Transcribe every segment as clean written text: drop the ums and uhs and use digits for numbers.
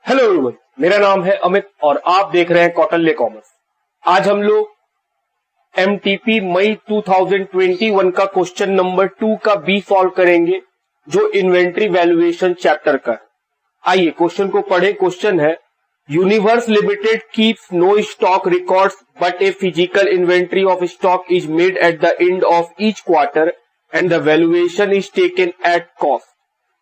Hello everyone, मेरा नाम है अमित और आप देख रहे हैं कौटिल्य कॉमर्स। आज हम लोग एमटीपी मई 2021 का क्वेश्चन नंबर 2 का बी सॉल्व करेंगे, जो इन्वेंट्री वैल्यूएशन चैप्टर का है। आइए क्वेश्चन को पढ़े। क्वेश्चन है, universe limited keeps no stock records but a physical inventory of stock is made at the end of each quarter and the valuation is taken at cost.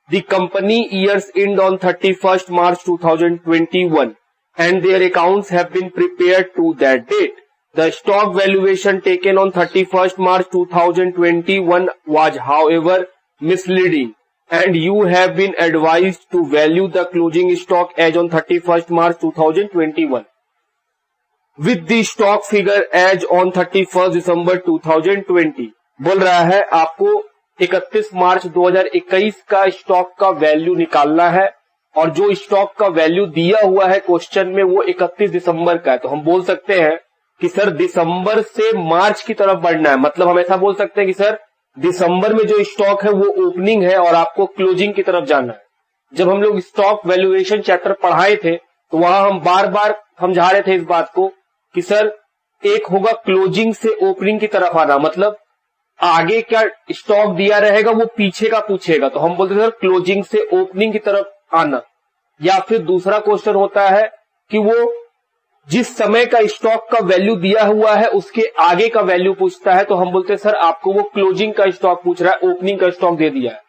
The company years end on 31st March 2021 and their accounts have been prepared to that date. The stock valuation taken on 31st March 2021 was however misleading and you have been advised to value the closing stock as on 31st March 2021 with the stock figure as on 31st December 2020. बोल रहा है आपको 31 March 2021 का stock का value निकालना है और जो स्टॉक का वैल्यू दिया हुआ है क्वेश्चन में वो 31 दिसंबर का है। तो हम बोल सकते हैं कि सर दिसंबर से मार्च की तरफ बढ़ना है। मतलब हम ऐसा बोल सकते हैं कि सर दिसंबर में जो स्टॉक है वो ओपनिंग है और आपको क्लोजिंग की तरफ जाना है। जब हम लोग स्टॉक वैल्यूएशन चैप्टर पढ़ाए थे तो वहां हम बार बार समझा रहे थे इस बात को कि सर एक होगा क्लोजिंग से ओपनिंग की तरफ आना, मतलब आगे क्या स्टॉक दिया रहेगा वो पीछे का पूछेगा, तो हम बोलते हैं सर क्लोजिंग से ओपनिंग की तरफ आना। या फिर दूसरा क्वेश्चन होता है कि वो जिस समय का स्टॉक का वैल्यू दिया हुआ है उसके आगे का वैल्यू पूछता है, तो हम बोलते हैं सर आपको वो क्लोजिंग का स्टॉक पूछ रहा है, ओपनिंग का स्टॉक दे दिया है।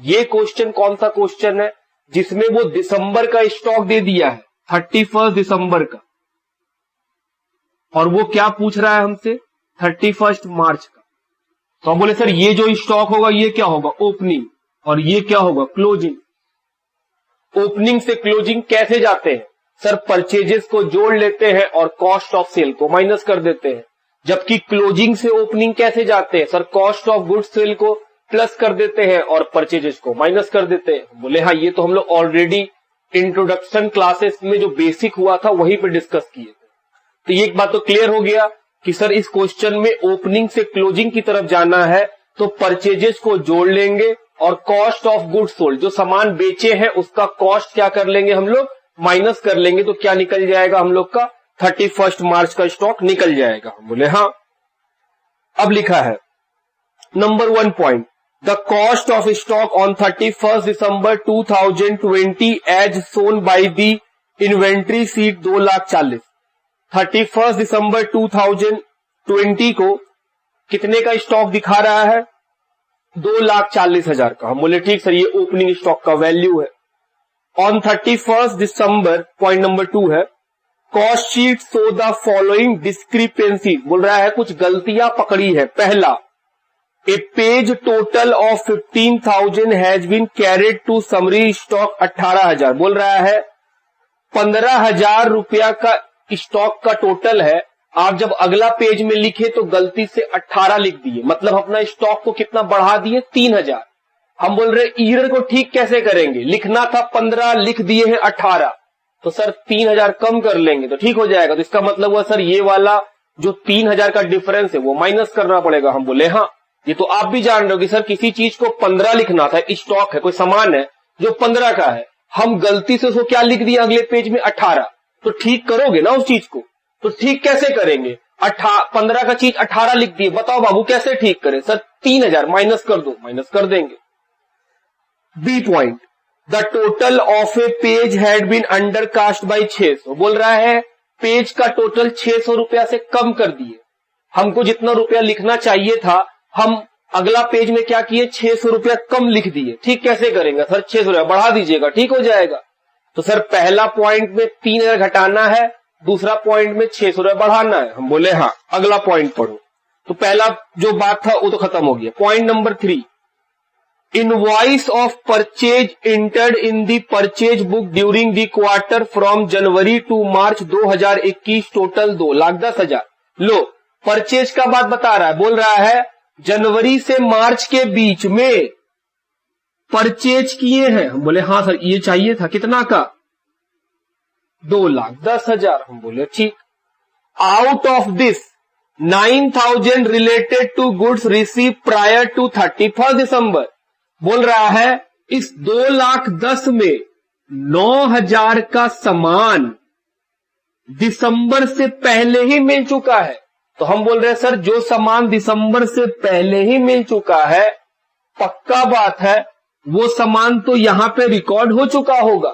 ये क्वेश्चन कौन सा क्वेश्चन है जिसमें वो दिसंबर का स्टॉक दे दिया है, 31 दिसंबर का, और वो क्या पूछ रहा है हमसे, 31 मार्च का। तो हम बोले सर ये जो स्टॉक होगा ये क्या होगा, ओपनिंग, और ये क्या होगा, क्लोजिंग। ओपनिंग से क्लोजिंग कैसे जाते हैं सर, परचेजेस को जोड़ लेते हैं और कॉस्ट ऑफ सेल को माइनस कर देते हैं। जबकि क्लोजिंग से ओपनिंग कैसे जाते हैं sir, cost of goods sale को प्लस कर देते हैं और परचेजेस को माइनस कर देते हैं। बोले हाँ ये तो हम लोग ऑलरेडी इंट्रोडक्शन क्लासेस में जो बेसिक हुआ था वहीं पे डिस्कस किए थे। तो ये एक बात तो क्लियर हो गया कि सर इस क्वेश्चन में ओपनिंग से क्लोजिंग की तरफ जाना है तो परचेजेस को जोड़ लेंगे और कॉस्ट ऑफ गुड्स सोल्ड, जो सामान बेचे हैं उसका कॉस्ट क्या कर लेंगे हम लोग, माइनस कर लेंगे। तो क्या निकल जाएगा हम लोग का, 31 मार्च का स्टॉक निकल जाएगा। हम बोले हाँ। अब लिखा है number 1 point, the cost of stock on 31 December 2020 as shown by the inventory sheet 2,40,000। 31 दिसंबर 2020 को कितने का स्टॉक दिखा रहा है, 2,40,000 का। हम बोले ठीक सर, ये ओपनिंग स्टॉक का वैल्यू है। ऑन 31 दिसंबर पॉइंट नंबर 2 है, cost sheet show the following discrepancy, बोल रहा है कुछ गलतियां पकड़ी है। पहला, a page total of 15,000 has been carried to summary stock 18,000, बोल रहा है 15,000 रुपया का स्टॉक का टोटल है। आप जब अगला पेज में लिखे तो गलती से 18 लिख दिए, मतलब अपना स्टॉक को कितना बढ़ा दिए, 3,000। हम बोल रहे ईयर को ठीक कैसे करेंगे, लिखना था 15, लिख दिए हैं 18, तो सर 3,000 कम कर लेंगे तो ठीक हो जाएगा। तो इसका मतलब हुआ सर ये वाला जो 3,000 का डिफरेंस है वो माइनस करना पड़ेगा। हम बोले हाँ, ये तो आप भी जान रहे हो कि सर किसी चीज को 15 लिखना था, स्टॉक है, कोई सामान है जो 15 का है, हम गलती से उसको क्या लिख दिया अगले पेज में, 18, तो ठीक करोगे ना उस चीज को। तो ठीक कैसे करेंगे, 15 का चीज 18 लिख दिए, बताओ बाबू कैसे ठीक करें सर, 3,000 माइनस कर दो, माइनस कर देंगे। B point, the total of a page had been undercast by 600, बोल रहा है पेज का टोटल 600 रुपया से कम कर दिए। हमको जितना रुपया लिखना चाहिए था हम अगला पेज में क्या किए, 600 रुपया कम लिख दिए। ठीक कैसे करेंगे सर, 600 रुपया बढ़ा दीजिएगा, ठीक हो जाएगा। तो सर पहला पॉइंट में 3,000 घटाना है, दूसरा पॉइंट में 600 रुपया बढ़ाना है। हम बोले हाँ, अगला पॉइंट पढ़ो। तो पहला जो बात था वो तो खत्म हो गया। Point number 3, invoice of purchase entered in the purchase book during the quarter from January to March 2021 टोटल 2,10,000। लो परचेज का बात बता रहा है, बोल रहा है जनवरी से मार्च के बीच में परचेज किए हैं। हम बोले हाँ सर ये चाहिए था, कितना का, 2,10,000। हम बोले ठीक। Out of this 9,000 related to goods receive prior to 31 December, बोल रहा है इस 2,10,000 में 9,000 का सामान दिसंबर से पहले ही मिल चुका है। तो हम बोल रहे हैं सर जो सामान दिसंबर से पहले ही मिल चुका है, पक्का बात है वो सामान तो यहां पे रिकॉर्ड हो चुका होगा।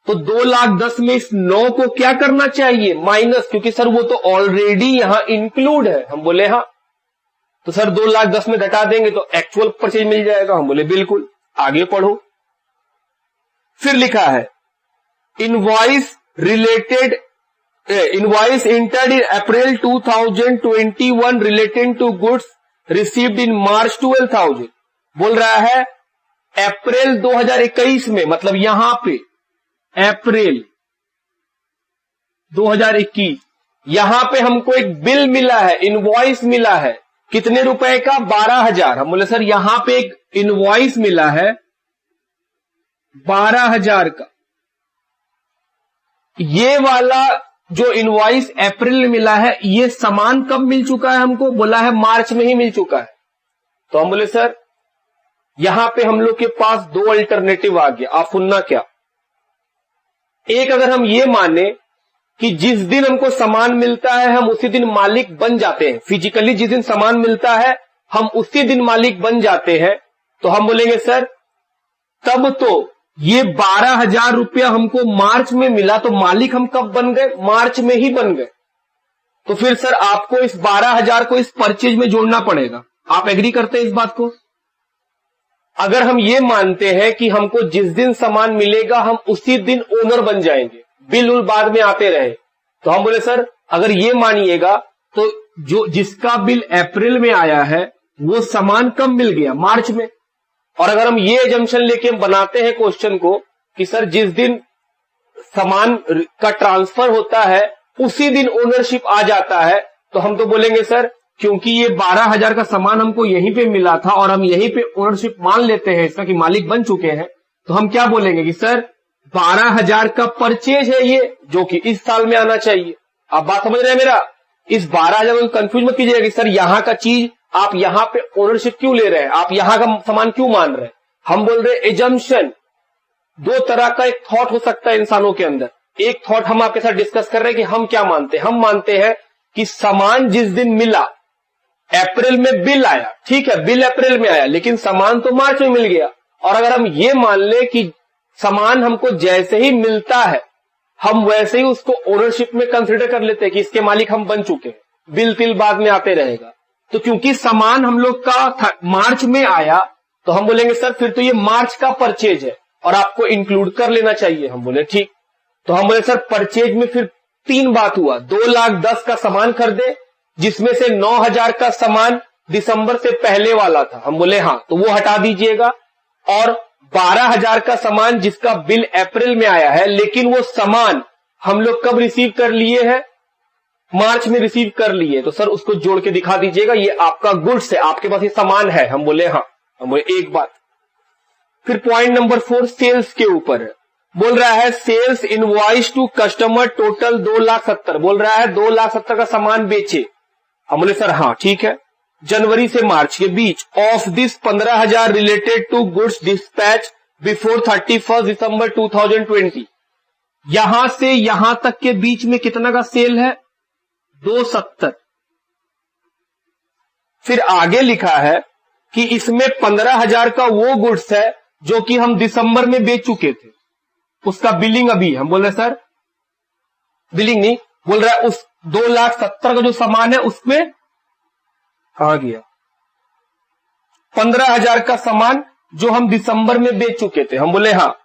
तो 2,10,000 में इस 9 को क्या करना चाहिए? माइनस, क्योंकि सर वो तो ऑलरेडी यहां इंक्लूड है। हम बोले हाँ। तो सर 2,10,000 में घटा देंगे तो एक्चुअल परचेज मिल जाएगा। हम बोले बिल्कुल। आगे पढ़ो। फिर लिखा है invoice entered in April 2021 relating to goods received in March 12,000। बोल रहा है अप्रैल 2021 में, मतलब यहां पे अप्रैल 2021 यहां पे हमको एक बिल मिला है, इनवॉइस मिला है। कितने रुपए का? 12,000। हम बोले सर यहां पे एक इनवॉइस मिला है 12,000 का। ये वाला जो इनवॉइस अप्रैल में मिला है, ये सामान कब मिल चुका है हमको? बोला है मार्च में ही मिल चुका है। तो हम बोले सर यहां पे हम लोग के पास दो अल्टरनेटिव आ गया। आप सुनना क्या, एक अगर हम ये माने कि जिस दिन हमको सामान मिलता है हम उसी दिन मालिक बन जाते हैं, फिजिकली जिस दिन सामान मिलता है हम उसी दिन मालिक बन जाते हैं, तो हम बोलेंगे सर तब तो ये 12,000 रुपया हमको मार्च में मिला, तो मालिक हम कब बन गए? मार्च में ही बन गए। तो फिर सर आपको इस 12,000 को इस परचेज में जोड़ना पड़ेगा। आप एग्री करते हैं इस बात को? अगर हम ये मानते हैं कि हमको जिस दिन सामान मिलेगा हम उसी दिन ओनर बन जाएंगे, बिल उल बाद में आते रहे, तो हम बोले सर अगर ये मानिएगा तो जो जिसका बिल अप्रैल में आया है वो सामान कब मिल गया? मार्च में। और अगर हम ये एजम्पशन लेके हम बनाते हैं क्वेश्चन को कि सर जिस दिन सामान का ट्रांसफर होता है उसी दिन ओनरशिप आ जाता है, तो हम तो बोलेंगे सर क्योंकि ये 12,000 का सामान हमको यहीं पे मिला था और हम यहीं पे ओनरशिप मान लेते हैं इसका कि मालिक बन चुके हैं, तो हम क्या बोलेंगे कि सर 12,000 का परचेज है ये, जो कि इस साल में आना चाहिए। आप बात समझ रहे हैं मेरा? इस 12,000 को कंफ्यूज मत कीजिएगा कि सर यहां का चीज आप यहां पे ओनरशिप क्यों ले रहे हैं, आप यहां का सामान क्यों मान रहे हैं। हम बोल रहे एजम्पशन, दो तरह का एक थॉट हो सकता है इंसानों के अंदर। एक थॉट हम आपके साथ डिस्कस कर रहे हैं कि हम क्या मानते हैं। हम मानते हैं कि सामान जिस दिन मिला, अप्रैल में बिल आया, ठीक है बिल अप्रैल में आया, लेकिन सामान तो मार्च में मिल गया। और अगर हम ये मान ले कि सामान हमको जैसे ही मिलता है हम वैसे ही उसको ओनरशिप में कंसिडर कर लेते हैं कि इसके मालिक हम बन चुके हैं, बिल तिल बाद में आते रहेगा। तो क्योंकि सामान हम लोग का मार्च में आया तो हम बोलेंगे सर फिर तो ये मार्च का परचेज है और आपको इंक्लूड कर लेना चाहिए। हम बोले ठीक। तो हम बोले सर परचेज में फिर तीन बात हुआ, 2,10,000 का सामान खरीदे जिसमें से 9,000 का सामान दिसंबर से पहले वाला था। हम बोले हाँ, तो वो हटा दीजिएगा। और 12,000 का सामान जिसका बिल अप्रैल में आया है, लेकिन वो सामान हम लोग कब रिसीव कर लिए हैं? मार्च में रिसीव कर लिए। तो सर उसको जोड़ के दिखा दीजिएगा, ये आपका गुड्स है, आपके पास ये सामान है। हम बोले हाँ। हम बोले एक बात। फिर पॉइंट नंबर 4 सेल्स के ऊपर है। बोल रहा है sales invoice to customer total 2,70,000। बोल रहा है 2,70,000 का सामान बेचे। हम बोले सर हाँ ठीक है। जनवरी से मार्च के बीच of this 15,000 related to goods dispatch before 31 दिसंबर 2020। यहां से यहां तक के बीच में कितना का सेल है? 270। फिर आगे लिखा है कि इसमें 15,000 का वो गुड्स है जो कि हम दिसंबर में बेच चुके थे, उसका बिलिंग अभी। हम बोल रहे सर बिलिंग नहीं, बोल रहा है उस 2,70,000 का जो सामान है उसमें कहां गया? 15,000 का सामान जो हम दिसंबर में बेच चुके थे। हम बोले हाँ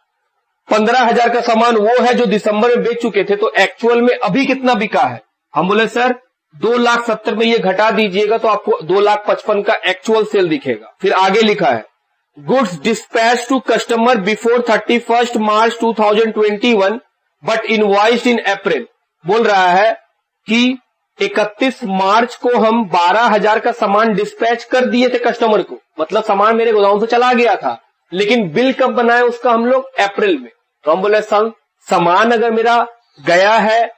15,000 का सामान वो है जो दिसंबर में बेच चुके थे, तो एक्चुअल में अभी कितना बिका है? हम बोले सर 2,70,000 में ये घटा दीजिएगा तो आपको 2,55,000 का एक्चुअल सेल दिखेगा। फिर आगे लिखा है goods dispatch to customer before 31 March 2021 but invoiced in April. बोल रहा है कि 31 मार्च को हम 12,000 का सामान डिस्पैच कर दिए थे कस्टमर को, मतलब सामान मेरे गोदाम से चला गया था, लेकिन बिल कब बनाए उसका हम लोग? अप्रैल में। तो हम बोले सामान अगर मेरा गया है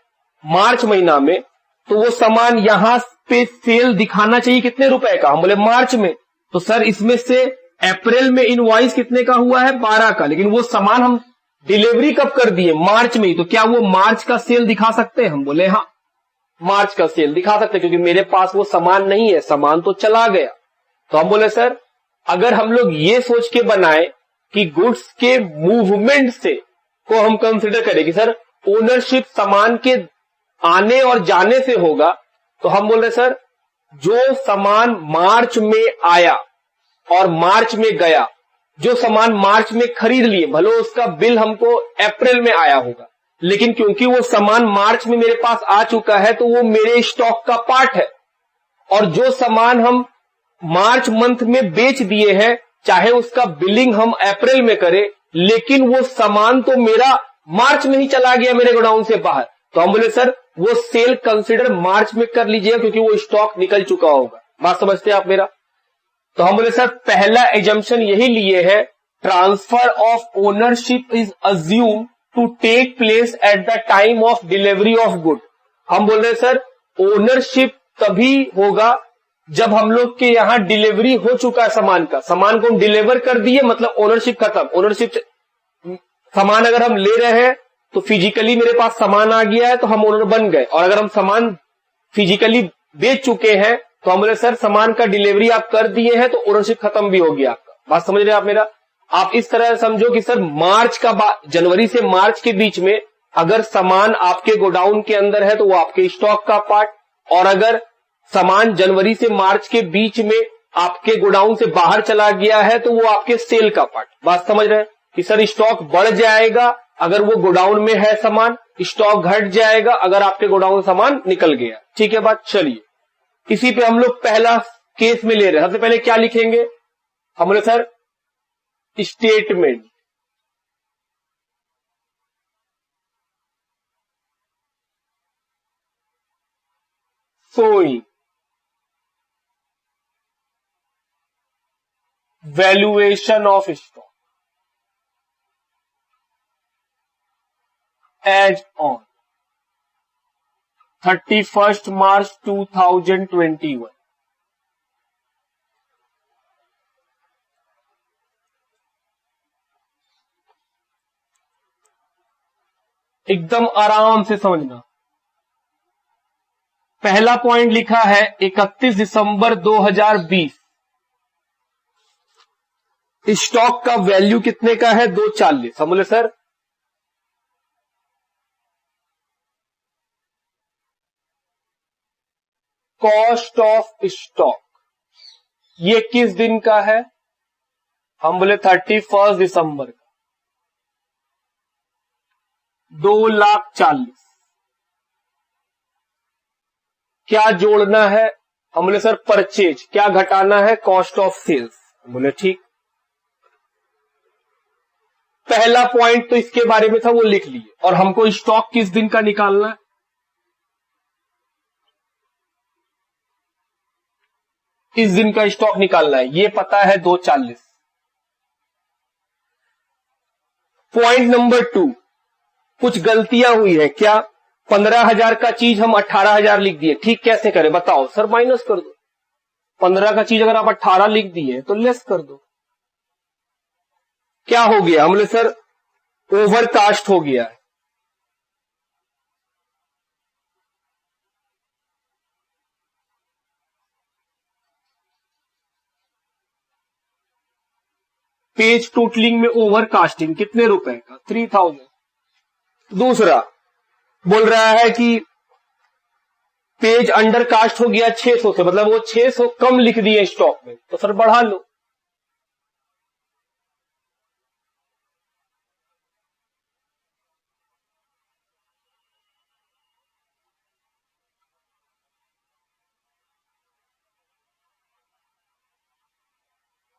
मार्च महीना में तो वो सामान यहां पे सेल दिखाना चाहिए कितने रुपए का? हम बोले मार्च में। तो सर इसमें से अप्रैल में इनवॉइस कितने का हुआ है? 12 का, लेकिन वो सामान हम डिलीवरी कब कर दिए? मार्च में ही। तो क्या वो मार्च का सेल दिखा सकते हैं? हम बोले हाँ, मार्च का सेल दिखा सकते हैं, क्योंकि मेरे पास वो सामान नहीं है, सामान तो चला गया। तो हम बोले सर, अगर हम लोग ये सोच के बनाए कि गुड्स के मूवमेंट से को हम कंसिडर करें कि सर ओनरशिप सामान के आने और जाने से होगा, तो हम बोल रहे सर, जो सामान मार्च में आया और मार्च में गया, जो सामान मार्च में खरीद लिए, भले उसका बिल हमको अप्रैल में आया होगा, लेकिन क्योंकि वो सामान मार्च में मेरे पास आ चुका है तो वो मेरे स्टॉक का पार्ट है। और जो सामान हम मार्च मंथ में बेच दिए हैं, चाहे उसका बिलिंग हम अप्रैल में करें, लेकिन वो सामान तो मेरा मार्च में ही चला गया मेरे गोडाउन से बाहर। तो हम बोले सर, वो सेल कंसिडर मार्च में कर लीजिएगा, क्योंकि वो स्टॉक निकल चुका होगा। बात समझते हैं आप मेरा? तो हम बोले सर, पहला एजम्पशन यही लिए है, transfer of ownership is assume to take place at the time of delivery of good. हम बोल रहे सर, ओनरशिप तभी होगा जब हम लोग के यहां डिलीवरी हो चुका है सामान का, सामान को हम डिलीवर कर दिए, मतलब ओनरशिप खत्म। ओनरशिप सामान अगर हम ले रहे हैं तो फिजिकली मेरे पास सामान आ गया है तो हम ओनर बन गए, और अगर हम सामान फिजिकली बेच चुके हैं तो हम बोले सर, सामान का डिलीवरी आप कर दिए हैं तो ओनरशिप खत्म भी हो गया आपका। बात समझ रहे हैं आप मेरा? आप इस तरह समझो कि सर, मार्च का जनवरी से मार्च के बीच में अगर सामान आपके गोडाउन के अंदर है तो वो आपके स्टॉक का पार्ट, और अगर सामान जनवरी से मार्च के बीच में आपके गोडाउन से बाहर चला गया है तो वो आपके सेल का पार्ट। बात समझ रहे हैं कि सर, स्टॉक बढ़ जाएगा अगर वो गोडाउन में है सामान, स्टॉक घट जाएगा अगर आपके गोडाउन से सामान निकल गया। ठीक है बात? चलिए, इसी पे हम लोग पहला केस में ले रहे हैं। सबसे पहले क्या लिखेंगे? हम बोले sir, statement showing valuation of stock as on 31st March 2021। एकदम आराम से समझना। पहला पॉइंट लिखा है 31 दिसंबर 2020, स्टॉक का वैल्यू कितने का है? 240। हम बोले सर, कॉस्ट ऑफ स्टॉक ये किस दिन का है? हम बोले 31 दिसंबर का। 240। क्या जोड़ना है? हम बोले सर, परचेज। क्या घटाना है? Cost of sales. बोले ठीक। पहला पॉइंट तो इसके बारे में था, वो लिख लिए। और हमको स्टॉक किस दिन का निकालना है? इस दिन का स्टॉक निकालना है, ये पता है 240। पॉइंट नंबर 2, कुछ गलतियां हुई है। क्या? 15,000 का चीज हम 18,000 लिख दिए। ठीक, कैसे करें बताओ? सर, माइनस कर दो। 15 का चीज अगर आप 18 लिख दिए तो लेस कर दो। क्या हो गया? हमने सर, ओवरकास्ट हो गया है। पेज टोटलिंग में ओवरकास्टिंग कितने रुपए का? 3,000। दूसरा बोल रहा है कि पेज अंडरकास्ट हो गया 600 से, मतलब वो 600 कम लिख दिए स्टॉक में, तो सर बढ़ा लो।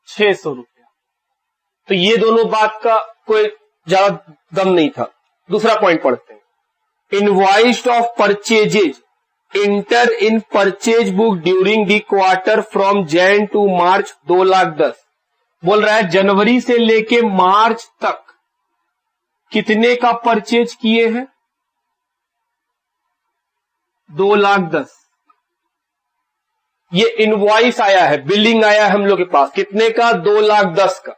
₹600। तो ये दोनों बात का कोई ज्यादा दम नहीं था। दूसरा पॉइंट पढ़ते हैं। Invoice of purchases enter in purchase book during the quarter from Jan to March 2,10,000। बोल रहा है जनवरी से लेके मार्च तक कितने का परचेज किए हैं? 2,10,000। ये इनवॉइस आया है, बिलिंग आया है हम लोग के पास, कितने का? 2,10,000 का।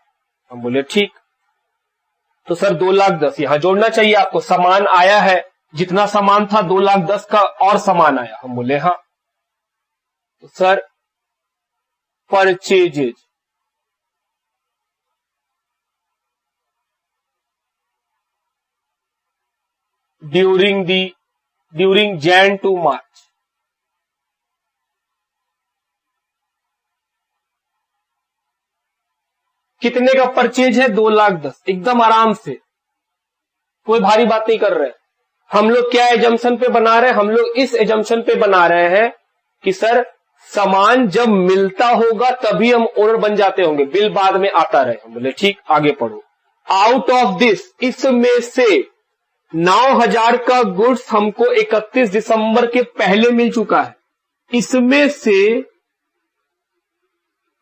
हम बोले ठीक। तो सर 2,10,000 यहां जोड़ना चाहिए आपको। सामान आया है, जितना सामान था 2,10,000 का और सामान आया। हम बोले हाँ। तो sir purchases during Jan to March, कितने का परचेज है? 2,10,000। एकदम आराम से, कोई भारी बात नहीं कर रहे। हम लोग क्या एजम्पशन पे बना रहे हैं? हम लोग इस एजम्पशन पे बना रहे हैं कि सर सामान जब मिलता होगा तभी हम ओनर बन जाते होंगे, बिल बाद में आता रहे। हम बोले ठीक, आगे पढ़ो। आउट ऑफ दिस, इसमें से 9,000 का गुड्स हमको 31 दिसंबर के पहले मिल चुका है। इसमें से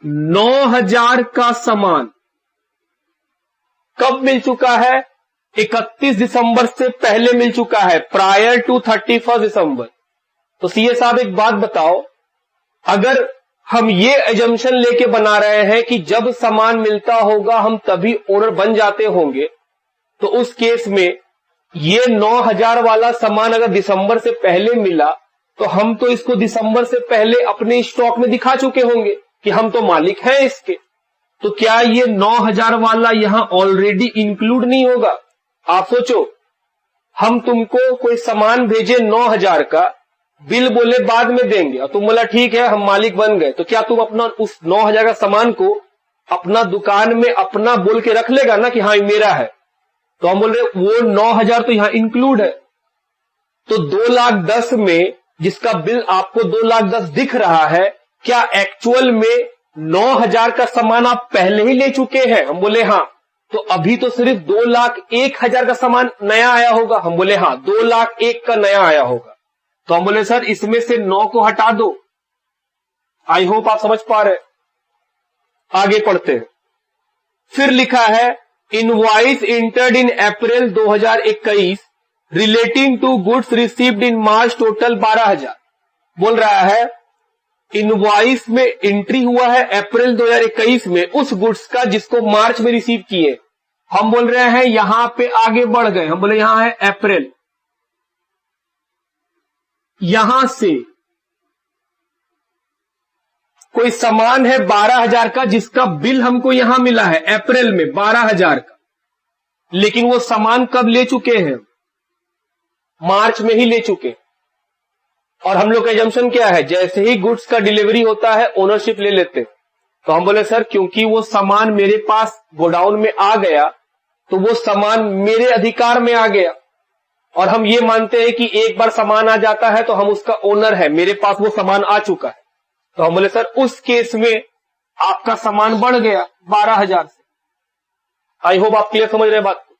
9,000 का सामान कब मिल चुका है? 31 दिसंबर से पहले मिल चुका है, प्रायर टू 31 दिसंबर। तो सीए साहब एक बात बताओ, अगर हम ये एजम्पशन लेके बना रहे हैं कि जब सामान मिलता होगा हम तभी ओनर बन जाते होंगे, तो उस केस में ये 9,000 वाला सामान अगर दिसंबर से पहले मिला तो हम तो इसको दिसंबर से पहले अपने स्टॉक में दिखा चुके होंगे कि हम तो मालिक हैं इसके। तो क्या ये 9,000 वाला यहां ऑलरेडी इंक्लूड नहीं होगा? आप सोचो, हम तुमको कोई सामान भेजे 9,000 का, बिल बोले बाद में देंगे, और तुम बोला ठीक है हम मालिक बन गए, तो क्या तुम अपना उस 9,000 का सामान को अपना दुकान में अपना बोल के रख लेगा ना कि हाँ ये मेरा है? तो हम बोल रहे वो 9,000 तो यहां इंक्लूड है। तो 2,10,000 में जिसका बिल आपको 2,10,000 दिख रहा है, क्या एक्चुअल में 9,000 का सामान आप पहले ही ले चुके हैं? हम बोले हाँ। तो अभी तो सिर्फ 2,01,000 का सामान नया आया होगा। हम बोले हाँ, 2,01,000 का नया आया होगा। तो हम बोले सर इसमें से 9 को हटा दो। आई होप आप समझ पा रहे। आगे पढ़ते हैं। फिर लिखा है invoice entered in April 2021 relating to goods received in March, total 12,000। बोल रहा है इनवॉइस में एंट्री हुआ है अप्रैल 2021 में उस गुड्स का जिसको मार्च में रिसीव किए। हम बोल रहे हैं यहां पे आगे बढ़ गए। हम बोले यहां है अप्रैल, यहां से कोई सामान है 12,000 का जिसका बिल हमको यहां मिला है अप्रैल में 12,000 का, लेकिन वो सामान कब ले चुके हैं? मार्च में ही ले चुके। और हम लोग का एजम्पशन क्या है? जैसे ही गुड्स का डिलीवरी होता है ओनरशिप ले लेते। तो हम बोले सर क्योंकि वो सामान मेरे पास गोडाउन में आ गया तो वो सामान मेरे अधिकार में आ गया, और हम ये मानते हैं कि एक बार सामान आ जाता है तो हम उसका ओनर है, मेरे पास वो सामान आ चुका है। तो हम बोले सर उस केस में आपका सामान बढ़ गया 12,000 से। आई होप आप क्लियर समझ रहे बात को।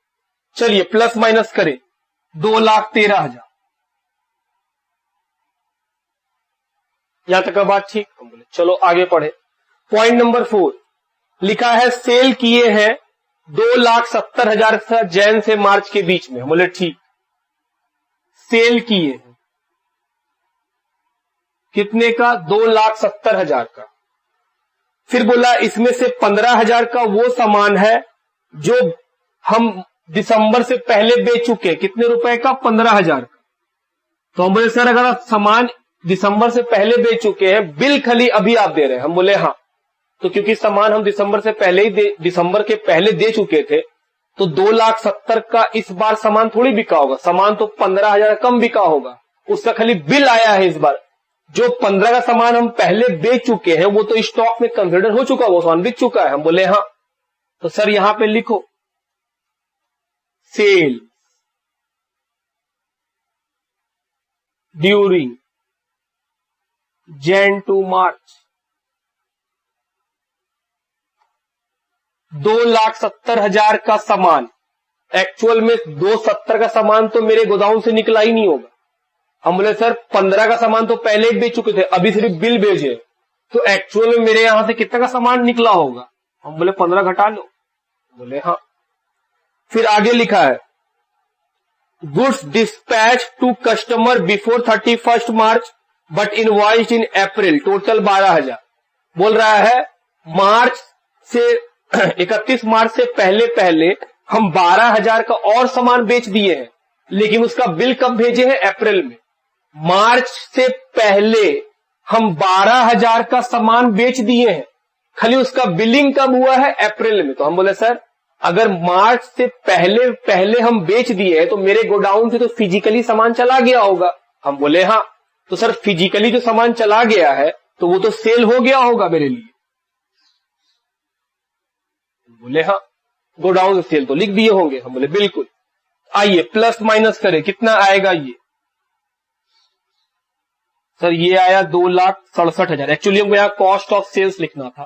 चलिए प्लस माइनस करें, 2,13,000। यहां तक का बात ठीक? हम बोले चलो आगे पढ़े। पॉइंट नंबर 4 लिखा है सेल किए हैं 2,70,000 जैन से मार्च के बीच में। हम बोले ठीक, सेल किए हैं कितने का? 2,70,000 का। फिर बोला इसमें से 15,000 का वो सामान है जो हम दिसंबर से पहले बेच चुके हैं। कितने रुपए का? 15,000 का। तो हम बोले सर अगर आप सामान दिसंबर से पहले बेच चुके हैं, बिल खाली अभी आप दे रहे हैं। हम बोले हाँ। तो क्योंकि सामान हम दिसंबर से पहले ही दिसंबर के पहले दे चुके थे, तो 2,70,000 का इस बार सामान थोड़ी बिका होगा। सामान तो 15,000 कम बिका होगा, उसका खाली बिल आया है इस बार। जो 15 का सामान हम पहले बेच चुके हैं वो तो स्टॉक में कंसिडर हो चुका, वो सामान बिक चुका है। हम बोले हाँ। तो सर यहां पे लिखो sale during Jan to March, 2,70,000 का सामान एक्चुअल में 2,70,000 का सामान तो मेरे गोदाउन से निकला ही नहीं होगा। हम बोले सर 15 का सामान तो पहले ही बेच चुके थे, अभी सिर्फ बिल भेजे, तो एक्चुअल में मेरे यहां से कितना का सामान निकला होगा? हम बोले 15 घटा लो। बोले हाँ। फिर आगे लिखा है goods dispatch to customer before 31 March but invoiced in April, total 12,000। बोल रहा है मार्च से 31 मार्च से पहले हम 12,000 का और सामान बेच दिए हैं, लेकिन उसका बिल कब भेजे हैं? अप्रैल में। मार्च से पहले हम 12,000 का सामान बेच दिए हैं, खाली उसका बिलिंग कब हुआ है? अप्रैल में। तो हम बोले सर अगर मार्च से पहले हम बेच दिए हैं तो मेरे गोडाउन से तो फिजिकली सामान चला गया होगा। हम बोले हाँ। तो सर फिजिकली जो सामान चला गया है तो वो तो सेल हो गया होगा मेरे लिए। बोले हाँ, गोडाउन से सेल तो लिख दिए होंगे। हम बोले बिल्कुल। आइए प्लस माइनस करें, कितना आएगा ये? सर ये आया 2,67,000। एक्चुअली हमको यहां कॉस्ट ऑफ सेल्स लिखना था,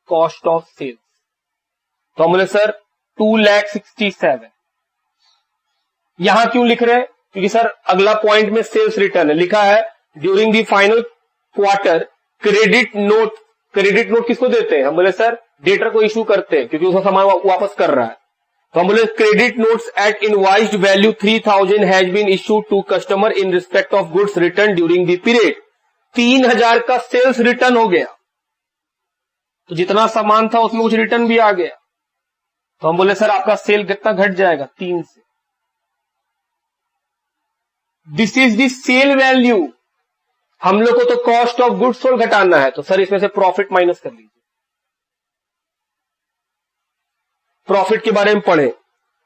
कॉस्ट ऑफ सेल्स। तो हम बोले सर 2,67,000। यहां क्यों लिख रहे हैं? क्योंकि सर अगला पॉइंट में सेल्स रिटर्न है, लिखा है during the final quarter credit note. Credit note किसको देते हैं? हम बोले सर डेटर को इशू करते हैं, क्योंकि उसका सामान वापस कर रहा है। तो हम बोले credit notes at invoiced value 3,000 has been issued to customer in respect of goods return during the period. 3,000 का सेल्स रिटर्न हो गया, तो जितना सामान था उसमें कुछ रिटर्न भी आ गया। तो हम बोले सर आपका सेल कितना घट जाएगा? 3 से। This is the sale value. हम लोग को तो कॉस्ट ऑफ गुड्स सोल्ड घटाना है, तो सर इसमें से प्रॉफिट माइनस कर लीजिए। प्रॉफिट के बारे में पढ़े।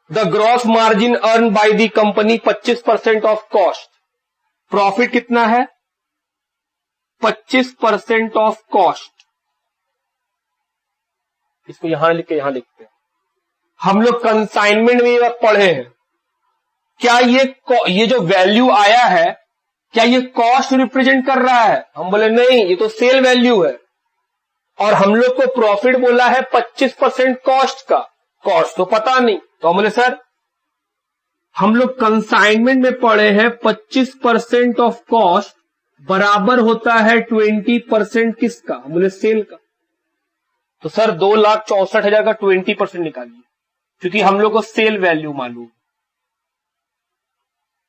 The gross margin earn by the company 25% of cost. Profit कितना है? 25% ऑफ कॉस्ट। इसको यहां लिख के यहां लिखते हैं। हम लोग कंसाइनमेंट में ये पढ़े हैं। क्या ये जो वैल्यू आया है क्या ये कॉस्ट रिप्रेजेंट कर रहा है? हम बोले नहीं, ये तो सेल वैल्यू है। और हम लोग को प्रॉफिट बोला है 25% कॉस्ट का। कॉस्ट तो पता नहीं। तो हम बोले सर हम लोग कंसाइनमेंट में पढ़े हैं 25% ऑफ कॉस्ट बराबर होता है 20% किसका? हम बोले सेल का। तो सर 2,64,000 का 20% निकालिए, क्योंकि हम लोग को सेल वैल्यू मालूम।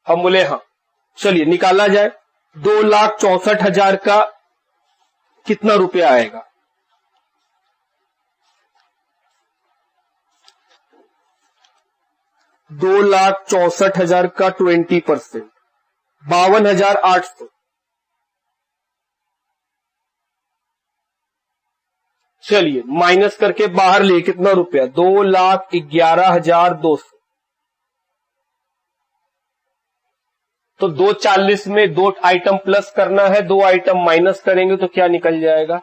हम बोले हाँ, चलिए निकाला जाए। 2,64,000 का कितना रुपया आएगा? $2,64,000 का 20%, 52,800। चलिए माइनस करके बाहर लिए कितना रुपया? 2,11,200। तो 2,40 में 2 आइटम प्लस करना है, 2 आइटम माइनस करेंगे तो क्या निकल जाएगा?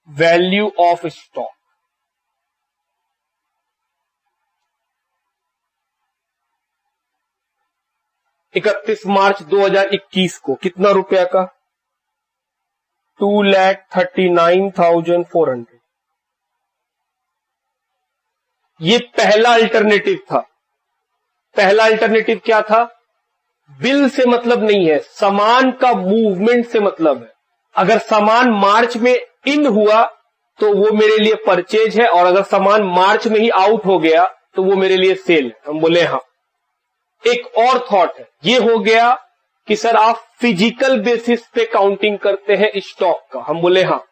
Value of stock. इकतीस मार्च 2021 को कितना रुपया का? 2,39,400। ये पहला अल्टरनेटिव था। पहला अल्टरनेटिव क्या था? बिल से मतलब नहीं है, सामान का मूवमेंट से मतलब है। अगर सामान मार्च में इन हुआ तो वो मेरे लिए परचेज है, और अगर सामान मार्च में ही आउट हो गया तो वो मेरे लिए सेल है। हम बोले हाँ। एक और थॉट है, ये हो गया कि सर आप फिजिकल बेसिस पे काउंटिंग करते हैं स्टॉक का। हम बोले हाँ।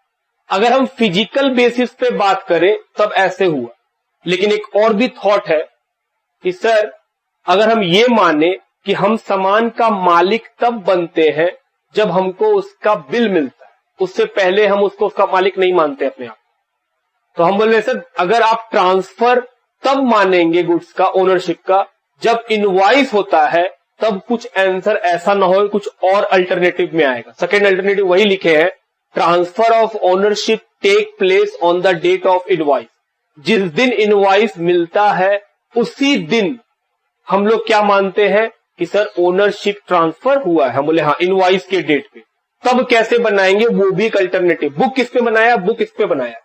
अगर हम फिजिकल बेसिस पे बात करें तब ऐसे हुआ, लेकिन एक और भी थॉट है कि सर अगर हम ये माने कि हम सामान का मालिक तब बनते हैं जब हमको उसका बिल मिलता है, उससे पहले हम उसको उसका मालिक नहीं मानते अपने आप। तो हम बोले सर अगर आप ट्रांसफर तब मानेंगे गुड्स का, ओनरशिप का, जब इनवॉइस होता है, तब कुछ आंसर ऐसा ना हो, कुछ और अल्टरनेटिव में आएगा। सेकेंड अल्टरनेटिव वही लिखे हैं, transfer of ownership take place on the date of invoice. जिस दिन इनवॉइस मिलता है उसी दिन हम लोग क्या मानते हैं कि सर ओनरशिप ट्रांसफर हुआ है। हम बोले हाँ, इनवॉइस के डेट पे। तब कैसे बनाएंगे वो भी एक अल्टरनेटिव। बुक किस पे बनाया? बुक इस पे बनाया।